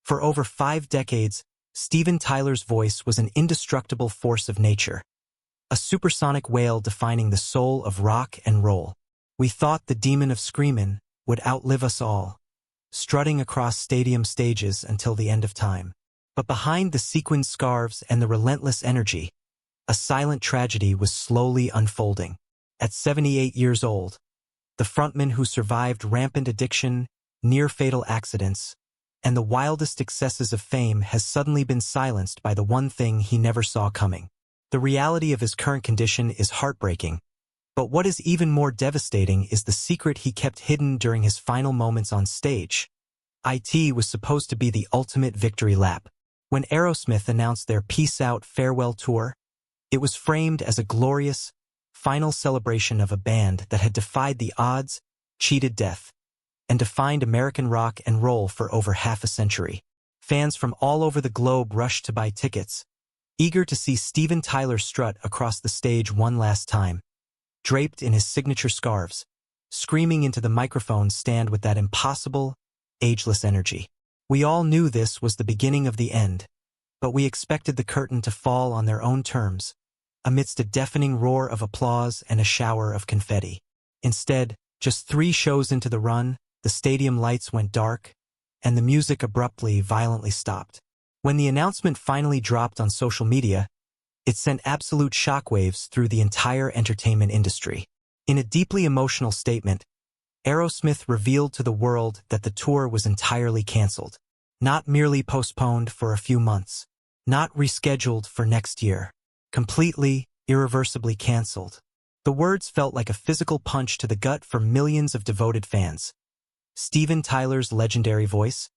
For over 5 decades, Steven Tyler's voice was an indestructible force of nature, a supersonic wail defining the soul of rock and roll. We thought the Demon of Screamin would outlive us all, strutting across stadium stages until the end of time. But behind the sequined scarves and the relentless energy, a silent tragedy was slowly unfolding. At 78 years old, the frontman who survived rampant addiction, near-fatal accidents, and the wildest excesses of fame has suddenly been silenced by the one thing he never saw coming. The reality of his current condition is heartbreaking, but what is even more devastating is the secret he kept hidden during his final moments on stage. It was supposed to be the ultimate victory lap. When Aerosmith announced their Peace Out farewell tour, it was framed as a glorious, final celebration of a band that had defied the odds, cheated death, and defined American rock and roll for over half a century. Fans from all over the globe rushed to buy tickets, eager to see Steven Tyler strut across the stage one last time, draped in his signature scarves, screaming into the microphone stand with that impossible, ageless energy. We all knew this was the beginning of the end, but we expected the curtain to fall on their own terms, amidst a deafening roar of applause and a shower of confetti. Instead, just 3 shows into the run, the stadium lights went dark, and the music abruptly, violently stopped. When the announcement finally dropped on social media, it sent absolute shockwaves through the entire entertainment industry. In a deeply emotional statement, Aerosmith revealed to the world that the tour was entirely canceled, not merely postponed for a few months, not rescheduled for next year, completely, irreversibly canceled. The words felt like a physical punch to the gut for millions of devoted fans. Steven Tyler's legendary voice,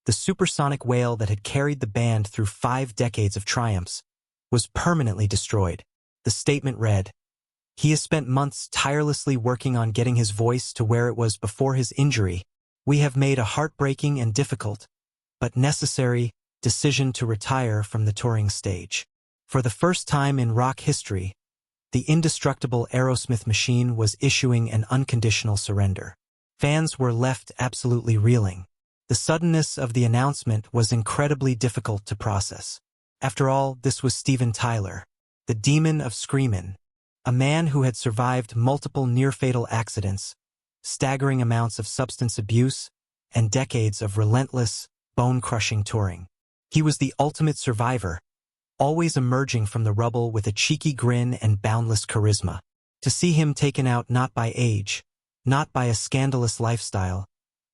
the supersonic wail that had carried the band through 5 decades of triumphs, was permanently destroyed. The statement read, "He has spent months tirelessly working on getting his voice to where it was before his injury. We have made a heartbreaking and difficult, but necessary, decision to retire from the touring stage." For the first time in rock history, the indestructible Aerosmith machine was issuing an unconditional surrender. Fans were left absolutely reeling. The suddenness of the announcement was incredibly difficult to process. After all, this was Steven Tyler, the Demon of Screamin, a man who had survived multiple near-fatal accidents, staggering amounts of substance abuse, and decades of relentless, bone-crushing touring. He was the ultimate survivor, always emerging from the rubble with a cheeky grin and boundless charisma. To see him taken out not by age, not by a scandalous lifestyle,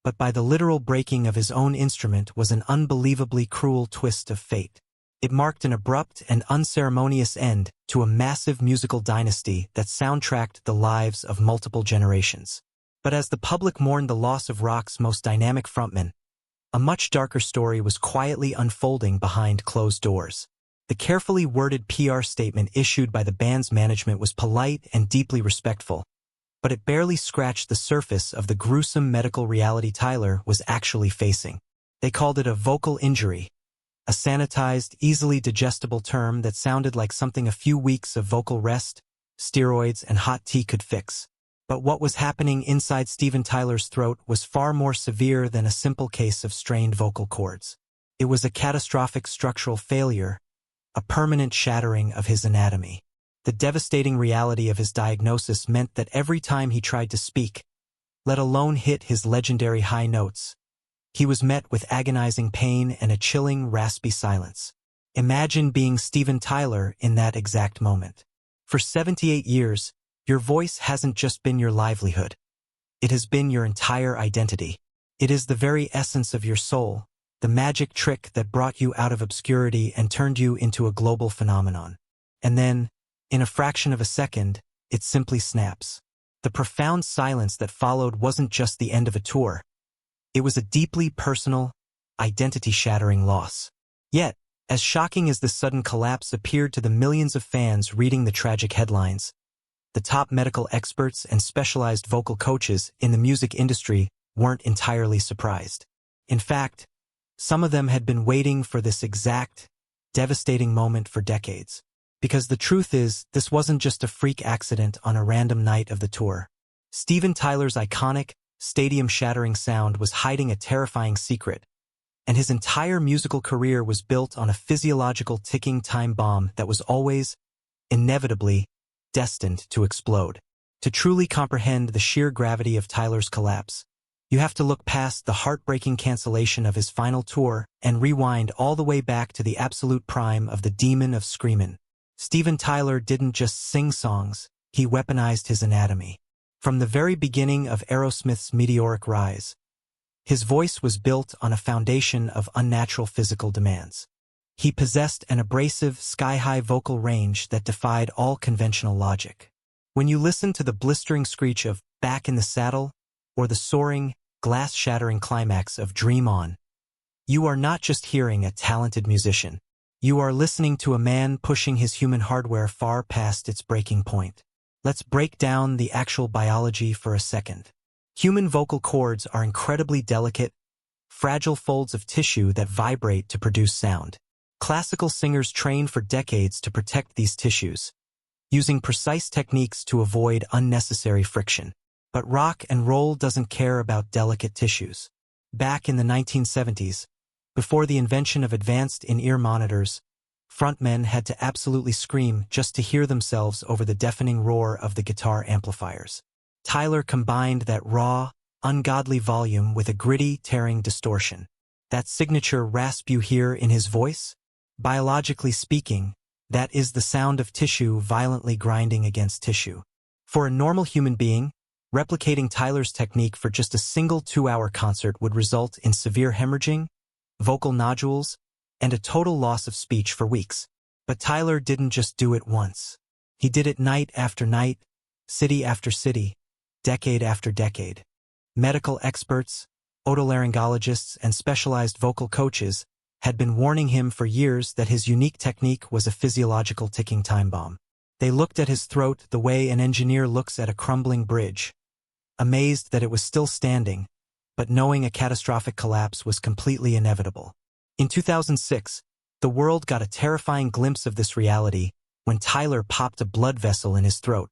but by the literal breaking of his own instrument was an unbelievably cruel twist of fate. It marked an abrupt and unceremonious end to a massive musical dynasty that soundtracked the lives of multiple generations. But as the public mourned the loss of rock's most dynamic frontman, a much darker story was quietly unfolding behind closed doors. The carefully worded PR statement issued by the band's management was polite and deeply respectful, but it barely scratched the surface of the gruesome medical reality Tyler was actually facing. They called it a vocal injury, a sanitized, easily digestible term that sounded like something a few weeks of vocal rest, steroids, and hot tea could fix. But what was happening inside Steven Tyler's throat was far more severe than a simple case of strained vocal cords. It was a catastrophic structural failure, a permanent shattering of his anatomy. The devastating reality of his diagnosis meant that every time he tried to speak, let alone hit his legendary high notes, he was met with agonizing pain and a chilling, raspy silence. Imagine being Steven Tyler in that exact moment. For 78 years, your voice hasn't just been your livelihood. It has been your entire identity. It is the very essence of your soul, the magic trick that brought you out of obscurity and turned you into a global phenomenon. And then, in a fraction of a second, it simply snaps. The profound silence that followed wasn't just the end of a tour. It was a deeply personal, identity-shattering loss. Yet, as shocking as this sudden collapse appeared to the millions of fans reading the tragic headlines, the top medical experts and specialized vocal coaches in the music industry weren't entirely surprised. In fact, some of them had been waiting for this exact, devastating moment for decades. Because the truth is, this wasn't just a freak accident on a random night of the tour. Steven Tyler's iconic, stadium-shattering sound was hiding a terrifying secret, and his entire musical career was built on a physiological ticking time bomb that was always, inevitably, destined to explode. To truly comprehend the sheer gravity of Tyler's collapse, you have to look past the heartbreaking cancellation of his final tour and rewind all the way back to the absolute prime of the Demon of Screamin. Steven Tyler didn't just sing songs, he weaponized his anatomy. From the very beginning of Aerosmith's meteoric rise, his voice was built on a foundation of unnatural physical demands. He possessed an abrasive, sky-high vocal range that defied all conventional logic. When you listen to the blistering screech of Back in the Saddle or the soaring, glass-shattering climax of Dream On, you are not just hearing a talented musician. You are listening to a man pushing his human hardware far past its breaking point. Let's break down the actual biology for a second. Human vocal cords are incredibly delicate, fragile folds of tissue that vibrate to produce sound. Classical singers train for decades to protect these tissues, using precise techniques to avoid unnecessary friction. But rock and roll doesn't care about delicate tissues. Back in the 1970s, before the invention of advanced in-ear monitors, frontmen had to absolutely scream just to hear themselves over the deafening roar of the guitar amplifiers. Tyler combined that raw, ungodly volume with a gritty, tearing distortion. That signature rasp you hear in his voice? Biologically speaking, that is the sound of tissue violently grinding against tissue. For a normal human being, replicating Tyler's technique for just a single 2-hour concert would result in severe hemorrhaging, vocal nodules, and a total loss of speech for weeks. But Tyler didn't just do it once. He did it night after night, city after city, decade after decade. Medical experts, otolaryngologists, and specialized vocal coaches had been warning him for years that his unique technique was a physiological ticking time bomb. They looked at his throat the way an engineer looks at a crumbling bridge, amazed that it was still standing, but knowing a catastrophic collapse was completely inevitable. In 2006, the world got a terrifying glimpse of this reality when Tyler popped a blood vessel in his throat,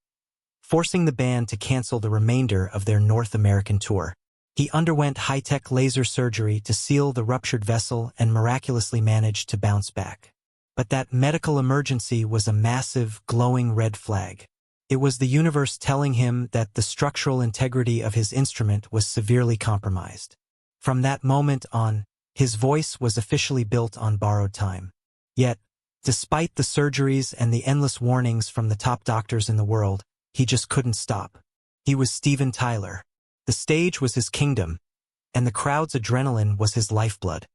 forcing the band to cancel the remainder of their North American tour. He underwent high-tech laser surgery to seal the ruptured vessel and miraculously managed to bounce back. But that medical emergency was a massive, glowing red flag. It was the universe telling him that the structural integrity of his instrument was severely compromised. From that moment on, his voice was officially built on borrowed time. Yet, despite the surgeries and the endless warnings from the top doctors in the world, he just couldn't stop. He was Steven Tyler. The stage was his kingdom, and the crowd's adrenaline was his lifeblood.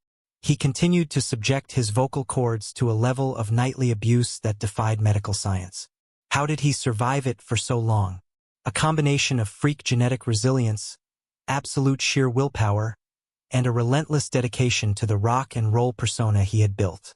He continued to subject his vocal cords to a level of nightly abuse that defied medical science. How did he survive it for so long? A combination of freak genetic resilience, absolute sheer willpower, and a relentless dedication to the rock and roll persona he had built.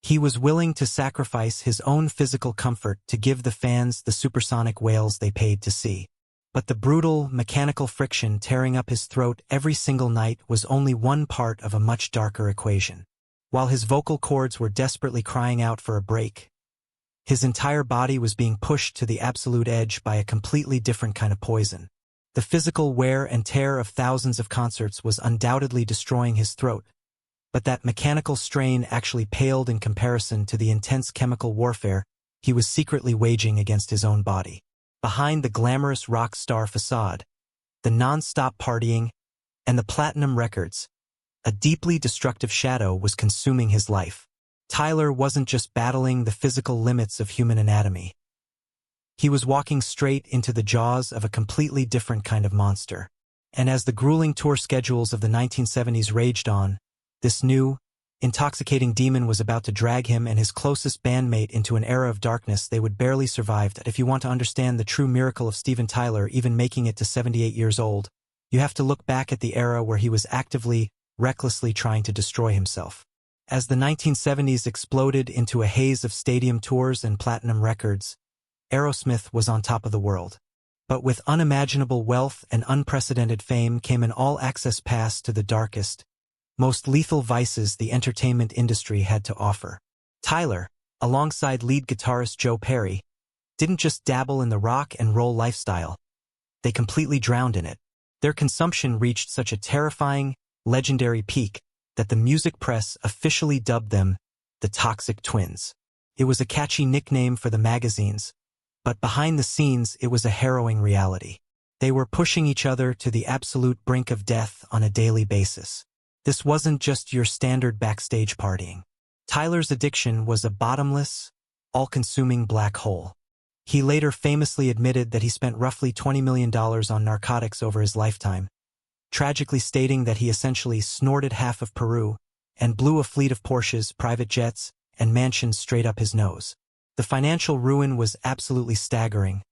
He was willing to sacrifice his own physical comfort to give the fans the supersonic wails they paid to see. But the brutal, mechanical friction tearing up his throat every single night was only one part of a much darker equation. While his vocal cords were desperately crying out for a break, his entire body was being pushed to the absolute edge by a completely different kind of poison. The physical wear and tear of thousands of concerts was undoubtedly destroying his throat, but that mechanical strain actually paled in comparison to the intense chemical warfare he was secretly waging against his own body. Behind the glamorous rock star facade, the non-stop partying, and the platinum records, a deeply destructive shadow was consuming his life. Tyler wasn't just battling the physical limits of human anatomy. He was walking straight into the jaws of a completely different kind of monster. And as the grueling tour schedules of the 1970s raged on, this new, intoxicating demon was about to drag him and his closest bandmate into an era of darkness they would barely survive. If you want to understand the true miracle of Steven Tyler even making it to 78 years old, you have to look back at the era where he was actively, recklessly trying to destroy himself. As the 1970s exploded into a haze of stadium tours and platinum records, Aerosmith was on top of the world. But with unimaginable wealth and unprecedented fame came an all-access pass to the darkest, most lethal vices the entertainment industry had to offer. Tyler, alongside lead guitarist Joe Perry, didn't just dabble in the rock and roll lifestyle. They completely drowned in it. Their consumption reached such a terrifying, legendary peak that the music press officially dubbed them the Toxic Twins. It was a catchy nickname for the magazines, but behind the scenes it was a harrowing reality. They were pushing each other to the absolute brink of death on a daily basis. This wasn't just your standard backstage partying. Tyler's addiction was a bottomless, all-consuming black hole. He later famously admitted that he spent roughly $20 million on narcotics over his lifetime, tragically stating that he essentially snorted half of Peru and blew a fleet of Porsches, private jets, and mansions straight up his nose. The financial ruin was absolutely staggering,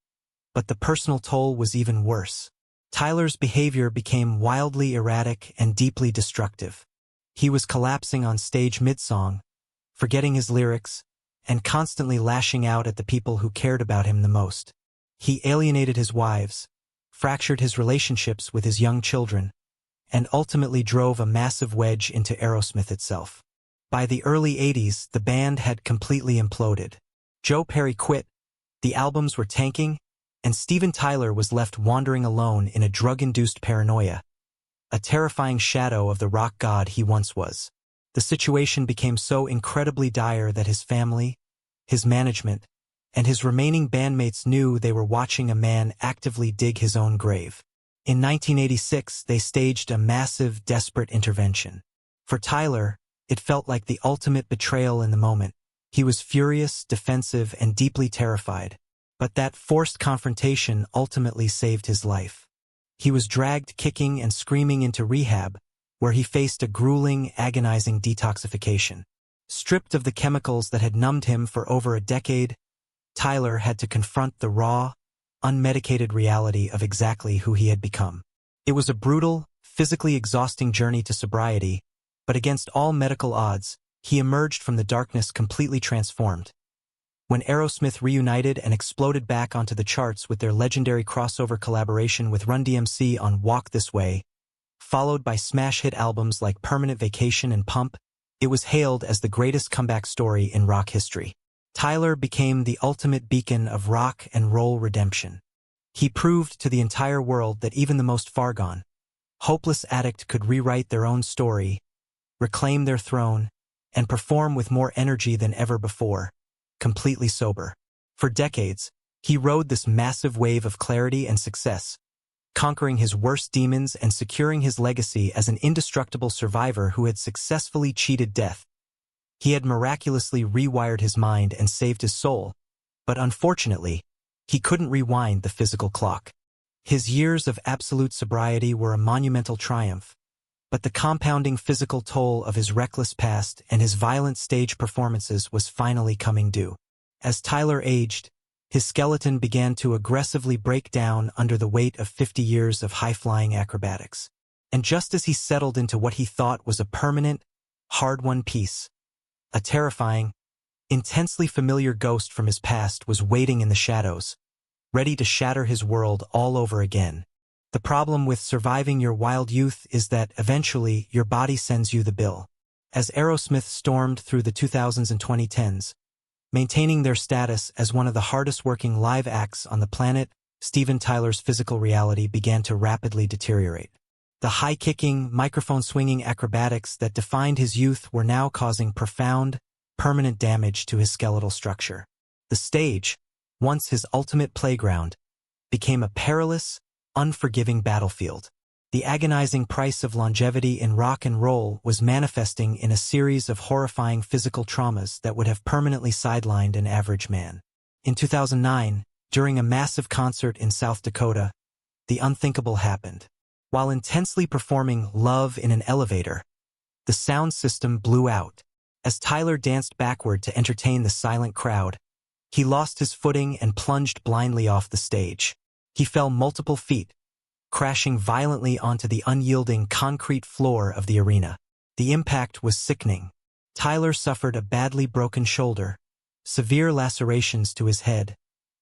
but the personal toll was even worse. Tyler's behavior became wildly erratic and deeply destructive. He was collapsing on stage mid-song, forgetting his lyrics, and constantly lashing out at the people who cared about him the most. He alienated his wives, fractured his relationships with his young children, and ultimately drove a massive wedge into Aerosmith itself. By the early 80s, the band had completely imploded. Joe Perry quit, the albums were tanking, and Steven Tyler was left wandering alone in a drug-induced paranoia, a terrifying shadow of the rock god he once was. The situation became so incredibly dire that his family, his management, and his remaining bandmates knew they were watching a man actively dig his own grave. In 1986, they staged a massive, desperate intervention. For Tyler, it felt like the ultimate betrayal in the moment. He was furious, defensive, and deeply terrified. But that forced confrontation ultimately saved his life. He was dragged kicking and screaming into rehab, where he faced a grueling, agonizing detoxification. Stripped of the chemicals that had numbed him for over a decade, Tyler had to confront the raw, unmedicated reality of exactly who he had become. It was a brutal, physically exhausting journey to sobriety, but against all medical odds, he emerged from the darkness completely transformed. When Aerosmith reunited and exploded back onto the charts with their legendary crossover collaboration with Run DMC on Walk This Way, followed by smash hit albums like Permanent Vacation and Pump, it was hailed as the greatest comeback story in rock history. Tyler became the ultimate beacon of rock and roll redemption. He proved to the entire world that even the most far-gone, hopeless addict could rewrite their own story, reclaim their throne, and perform with more energy than ever before, completely sober. For decades, he rode this massive wave of clarity and success, conquering his worst demons and securing his legacy as an indestructible survivor who had successfully cheated death. He had miraculously rewired his mind and saved his soul, but unfortunately, he couldn't rewind the physical clock. His years of absolute sobriety were a monumental triumph, but the compounding physical toll of his reckless past and his violent stage performances was finally coming due. As Tyler aged, his skeleton began to aggressively break down under the weight of 50 years of high-flying acrobatics. And just as he settled into what he thought was a permanent, hard-won peace, a terrifying, intensely familiar ghost from his past was waiting in the shadows, ready to shatter his world all over again. The problem with surviving your wild youth is that eventually your body sends you the bill. As Aerosmith stormed through the 2000s and 2010s, maintaining their status as one of the hardest-working live acts on the planet, Steven Tyler's physical reality began to rapidly deteriorate. The high-kicking, microphone-swinging acrobatics that defined his youth were now causing profound, permanent damage to his skeletal structure. The stage, once his ultimate playground, became a perilous, unforgiving battlefield. The agonizing price of longevity in rock and roll was manifesting in a series of horrifying physical traumas that would have permanently sidelined an average man. In 2009, during a massive concert in South Dakota, the unthinkable happened. While intensely performing Love in an Elevator, the sound system blew out. As Tyler danced backward to entertain the silent crowd, he lost his footing and plunged blindly off the stage. He fell multiple feet, crashing violently onto the unyielding concrete floor of the arena. The impact was sickening. Tyler suffered a badly broken shoulder, severe lacerations to his head,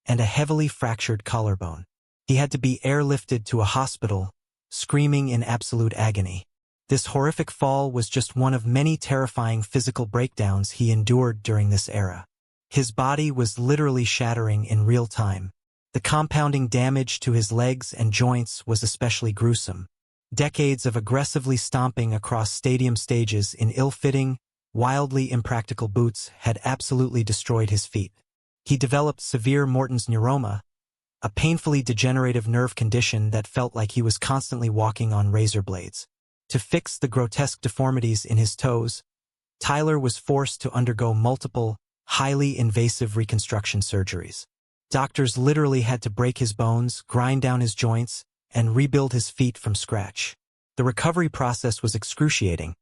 and a heavily fractured collarbone. He had to be airlifted to a hospital, screaming in absolute agony. This horrific fall was just one of many terrifying physical breakdowns he endured during this era. His body was literally shattering in real time. The compounding damage to his legs and joints was especially gruesome. Decades of aggressively stomping across stadium stages in ill-fitting, wildly impractical boots had absolutely destroyed his feet. He developed severe Morton's neuroma, a painfully degenerative nerve condition that felt like he was constantly walking on razor blades. To fix the grotesque deformities in his toes, Tyler was forced to undergo multiple, highly invasive reconstruction surgeries. Doctors literally had to break his bones, grind down his joints, and rebuild his feet from scratch. The recovery process was excruciating,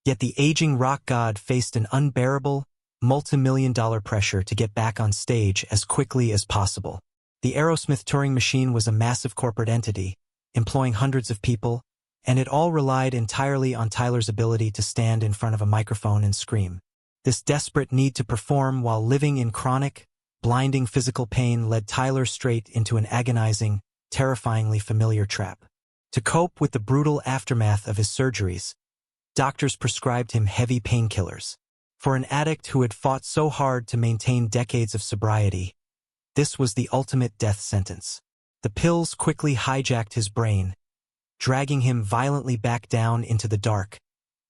yet the aging rock god faced an unbearable, multi-million-dollar pressure to get back on stage as quickly as possible. The Aerosmith touring machine was a massive corporate entity, employing hundreds of people, and it all relied entirely on Tyler's ability to stand in front of a microphone and scream. This desperate need to perform while living in chronic, blinding physical pain led Tyler straight into an agonizing, terrifyingly familiar trap. To cope with the brutal aftermath of his surgeries, doctors prescribed him heavy painkillers. For an addict who had fought so hard to maintain decades of sobriety, this was the ultimate death sentence. The pills quickly hijacked his brain, dragging him violently back down into the dark,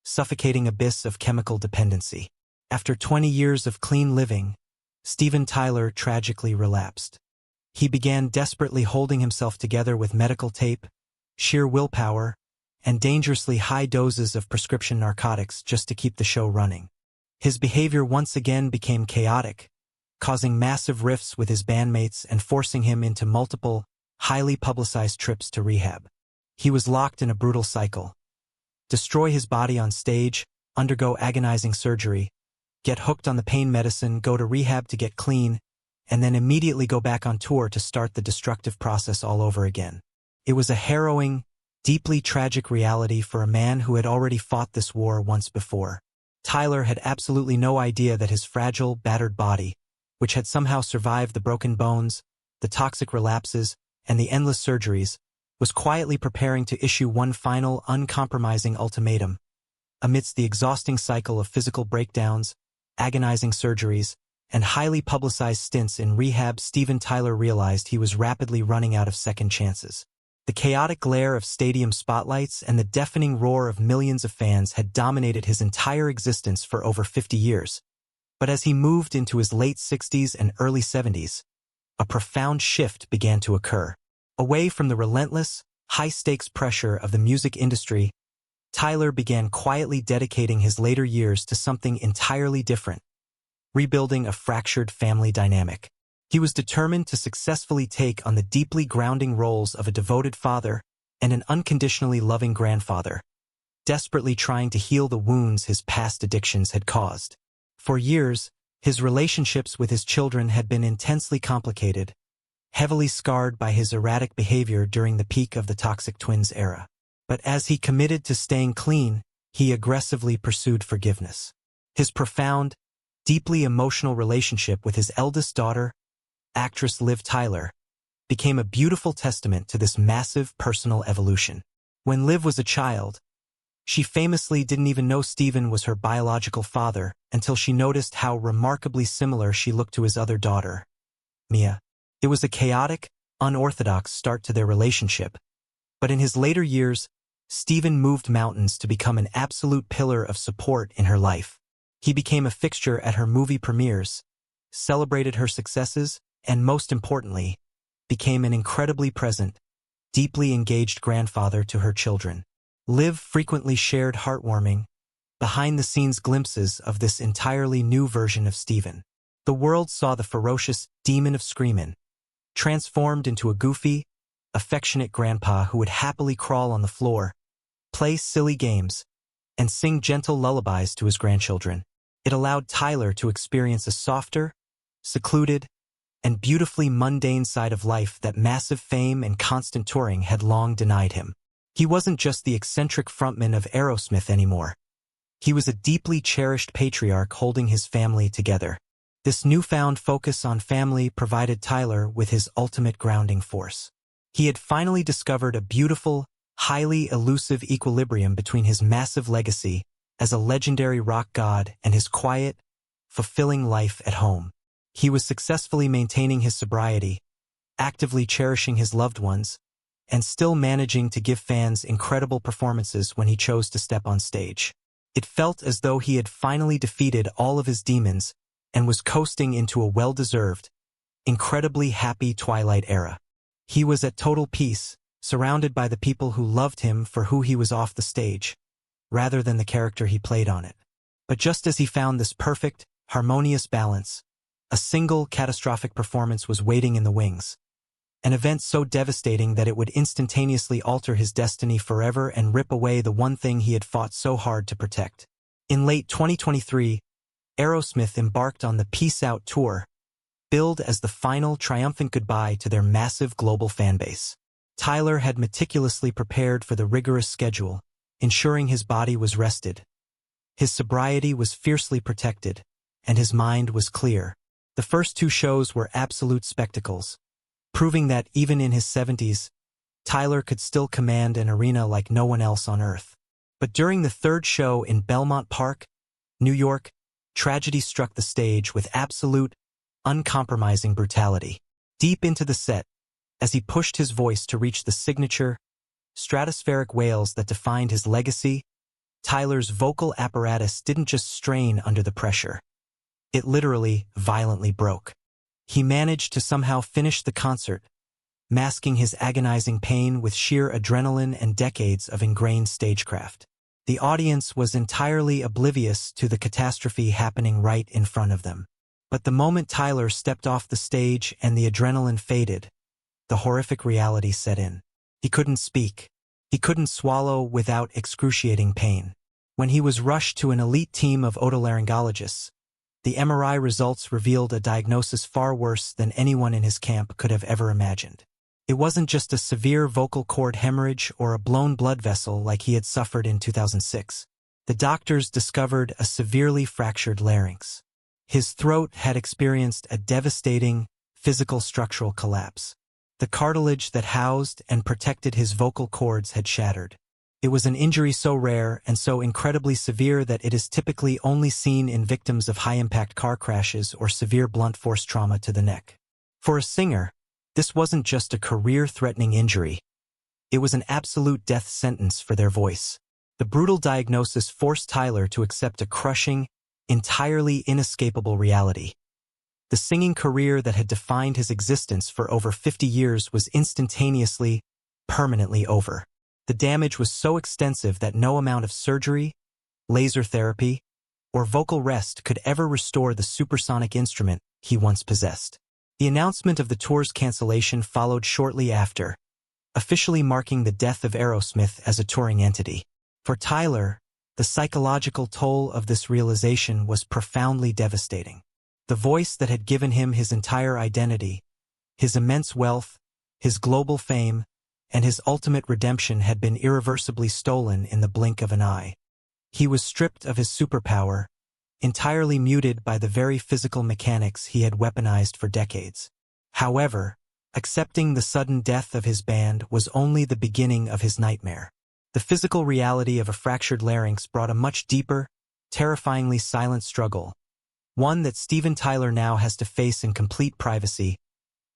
suffocating abyss of chemical dependency. After 20 years of clean living, Steven Tyler tragically relapsed. He began desperately holding himself together with medical tape, sheer willpower, and dangerously high doses of prescription narcotics just to keep the show running. His behavior once again became chaotic, causing massive rifts with his bandmates and forcing him into multiple, highly publicized trips to rehab. He was locked in a brutal cycle. Destroy his body on stage, undergo agonizing surgery, get hooked on the pain medicine, go to rehab to get clean, and then immediately go back on tour to start the destructive process all over again. It was a harrowing, deeply tragic reality for a man who had already fought this war once before. Tyler had absolutely no idea that his fragile, battered body, which had somehow survived the broken bones, the toxic relapses, and the endless surgeries, was quietly preparing to issue one final, uncompromising ultimatum. Amidst the exhausting cycle of physical breakdowns, agonizing surgeries, and highly publicized stints in rehab, Steven Tyler realized he was rapidly running out of second chances. The chaotic glare of stadium spotlights and the deafening roar of millions of fans had dominated his entire existence for over 50 years. But as he moved into his late 60s and early 70s, a profound shift began to occur. Away from the relentless, high-stakes pressure of the music industry, Tyler began quietly dedicating his later years to something entirely different, rebuilding a fractured family dynamic. He was determined to successfully take on the deeply grounding roles of a devoted father and an unconditionally loving grandfather, desperately trying to heal the wounds his past addictions had caused. For years, his relationships with his children had been intensely complicated, heavily scarred by his erratic behavior during the peak of the Toxic Twins era. But as he committed to staying clean, he aggressively pursued forgiveness. His profound, deeply emotional relationship with his eldest daughter, actress Liv Tyler, became a beautiful testament to this massive personal evolution. When Liv was a child, she famously didn't even know Steven was her biological father until she noticed how remarkably similar she looked to his other daughter, Mia. It was a chaotic, unorthodox start to their relationship, but in his later years, Steven moved mountains to become an absolute pillar of support in her life. He became a fixture at her movie premieres, celebrated her successes, and most importantly, became an incredibly present, deeply engaged grandfather to her children. Liv frequently shared heartwarming, behind-the-scenes glimpses of this entirely new version of Steven. The world saw the ferocious Demon of Screamin, transformed into a goofy, affectionate grandpa who would happily crawl on the floor, play silly games, and sing gentle lullabies to his grandchildren. It allowed Tyler to experience a softer, secluded, and beautifully mundane side of life that massive fame and constant touring had long denied him. He wasn't just the eccentric frontman of Aerosmith anymore. He was a deeply cherished patriarch holding his family together. This newfound focus on family provided Tyler with his ultimate grounding force. He had finally discovered a beautiful, highly elusive equilibrium between his massive legacy as a legendary rock god and his quiet, fulfilling life at home. He was successfully maintaining his sobriety, actively cherishing his loved ones, and still managing to give fans incredible performances when he chose to step on stage. It felt as though he had finally defeated all of his demons and was coasting into a well-deserved, incredibly happy twilight era. He was at total peace, surrounded by the people who loved him for who he was off the stage, rather than the character he played on it. But just as he found this perfect, harmonious balance, a single catastrophic performance was waiting in the wings. An event so devastating that it would instantaneously alter his destiny forever and rip away the one thing he had fought so hard to protect. In late 2023, Aerosmith embarked on the Peace Out tour, billed as the final triumphant goodbye to their massive global fanbase. Tyler had meticulously prepared for the rigorous schedule, ensuring his body was rested. His sobriety was fiercely protected, and his mind was clear. The first two shows were absolute spectacles, proving that even in his 70s, Tyler could still command an arena like no one else on earth. But during the third show in Belmont Park, New York, tragedy struck the stage with absolute, uncompromising brutality. Deep into the set, as he pushed his voice to reach the signature, stratospheric wails that defined his legacy, Tyler's vocal apparatus didn't just strain under the pressure. It literally, violently broke. He managed to somehow finish the concert, masking his agonizing pain with sheer adrenaline and decades of ingrained stagecraft. The audience was entirely oblivious to the catastrophe happening right in front of them. But the moment Tyler stepped off the stage and the adrenaline faded, the horrific reality set in. He couldn't speak. He couldn't swallow without excruciating pain. When he was rushed to an elite team of otolaryngologists, the MRI results revealed a diagnosis far worse than anyone in his camp could have ever imagined. It wasn't just a severe vocal cord hemorrhage or a blown blood vessel like he had suffered in 2006. The doctors discovered a severely fractured larynx. His throat had experienced a devastating physical structural collapse. The cartilage that housed and protected his vocal cords had shattered. It was an injury so rare and so incredibly severe that it is typically only seen in victims of high-impact car crashes or severe blunt force trauma to the neck. For a singer, this wasn't just a career-threatening injury. It was an absolute death sentence for their voice. The brutal diagnosis forced Tyler to accept a crushing, entirely inescapable reality. The singing career that had defined his existence for over 50 years was instantaneously, permanently over. The damage was so extensive that no amount of surgery, laser therapy, or vocal rest could ever restore the supersonic instrument he once possessed. The announcement of the tour's cancellation followed shortly after, officially marking the death of Aerosmith as a touring entity. For Tyler, the psychological toll of this realization was profoundly devastating. The voice that had given him his entire identity, his immense wealth, his global fame, and his ultimate redemption had been irreversibly stolen in the blink of an eye. He was stripped of his superpower, entirely muted by the very physical mechanics he had weaponized for decades. However, accepting the sudden death of his band was only the beginning of his nightmare. The physical reality of a fractured larynx brought a much deeper, terrifyingly silent struggle, one that Steven Tyler now has to face in complete privacy,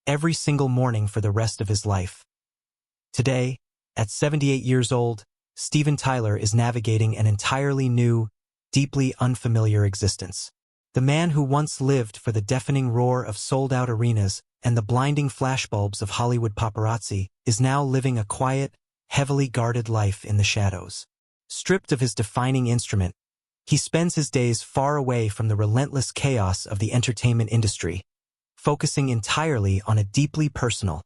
every single morning for the rest of his life. Today, at 78 years old, Steven Tyler is navigating an entirely new, deeply unfamiliar existence. The man who once lived for the deafening roar of sold-out arenas and the blinding flashbulbs of Hollywood paparazzi is now living a quiet, heavily guarded life in the shadows. Stripped of his defining instrument, he spends his days far away from the relentless chaos of the entertainment industry, focusing entirely on a deeply personal,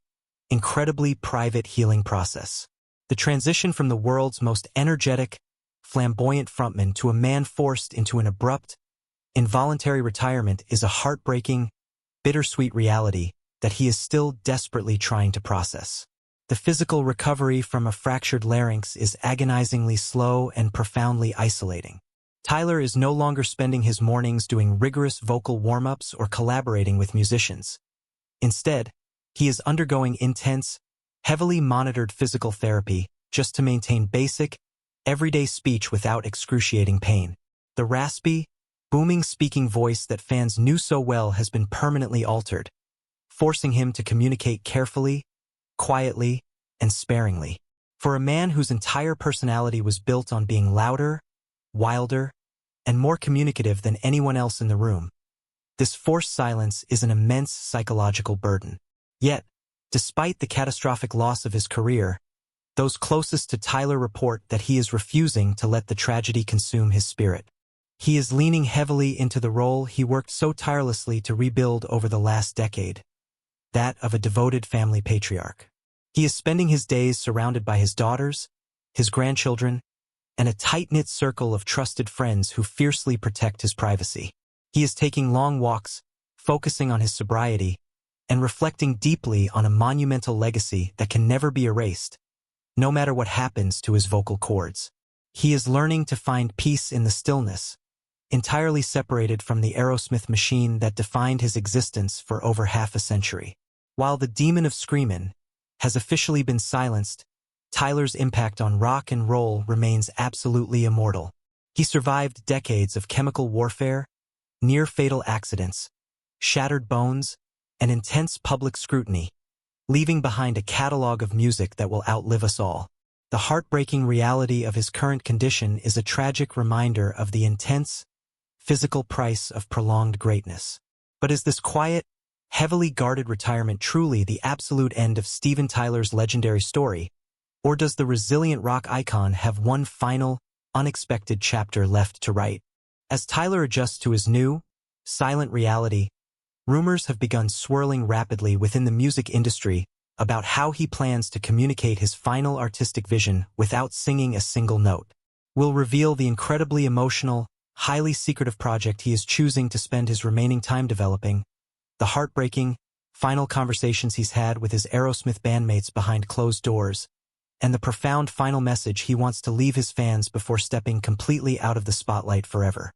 incredibly private healing process. The transition from the world's most energetic, flamboyant frontman to a man forced into an abrupt, involuntary retirement is a heartbreaking, bittersweet reality that he is still desperately trying to process. The physical recovery from a fractured larynx is agonizingly slow and profoundly isolating. Tyler is no longer spending his mornings doing rigorous vocal warm-ups or collaborating with musicians. Instead, he is undergoing intense, heavily monitored physical therapy just to maintain basic, everyday speech without excruciating pain. The raspy, booming speaking voice that fans knew so well has been permanently altered, forcing him to communicate carefully, quietly, and sparingly. For a man whose entire personality was built on being louder, wilder, and more communicative than anyone else in the room, this forced silence is an immense psychological burden. Yet, despite the catastrophic loss of his career, those closest to Tyler report that he is refusing to let the tragedy consume his spirit. He is leaning heavily into the role he worked so tirelessly to rebuild over the last decade, that of a devoted family patriarch. He is spending his days surrounded by his daughters, his grandchildren, and a tight-knit circle of trusted friends who fiercely protect his privacy. He is taking long walks, focusing on his sobriety, and reflecting deeply on a monumental legacy that can never be erased, no matter what happens to his vocal cords. He is learning to find peace in the stillness, entirely separated from the Aerosmith machine that defined his existence for over half a century. While the Demon of Screamin has officially been silenced, Tyler's impact on rock and roll remains absolutely immortal. He survived decades of chemical warfare, near-fatal accidents, shattered bones, and intense public scrutiny, leaving behind a catalog of music that will outlive us all. The heartbreaking reality of his current condition is a tragic reminder of the intense, physical price of prolonged greatness. But is this quiet, heavily guarded retirement truly the absolute end of Steven Tyler's legendary story, or does the resilient rock icon have one final, unexpected chapter left to write? As Tyler adjusts to his new, silent reality, rumors have begun swirling rapidly within the music industry about how he plans to communicate his final artistic vision without singing a single note. We'll reveal the incredibly emotional, highly secretive project he is choosing to spend his remaining time developing, the heartbreaking, final conversations he's had with his Aerosmith bandmates behind closed doors, and the profound final message he wants to leave his fans before stepping completely out of the spotlight forever.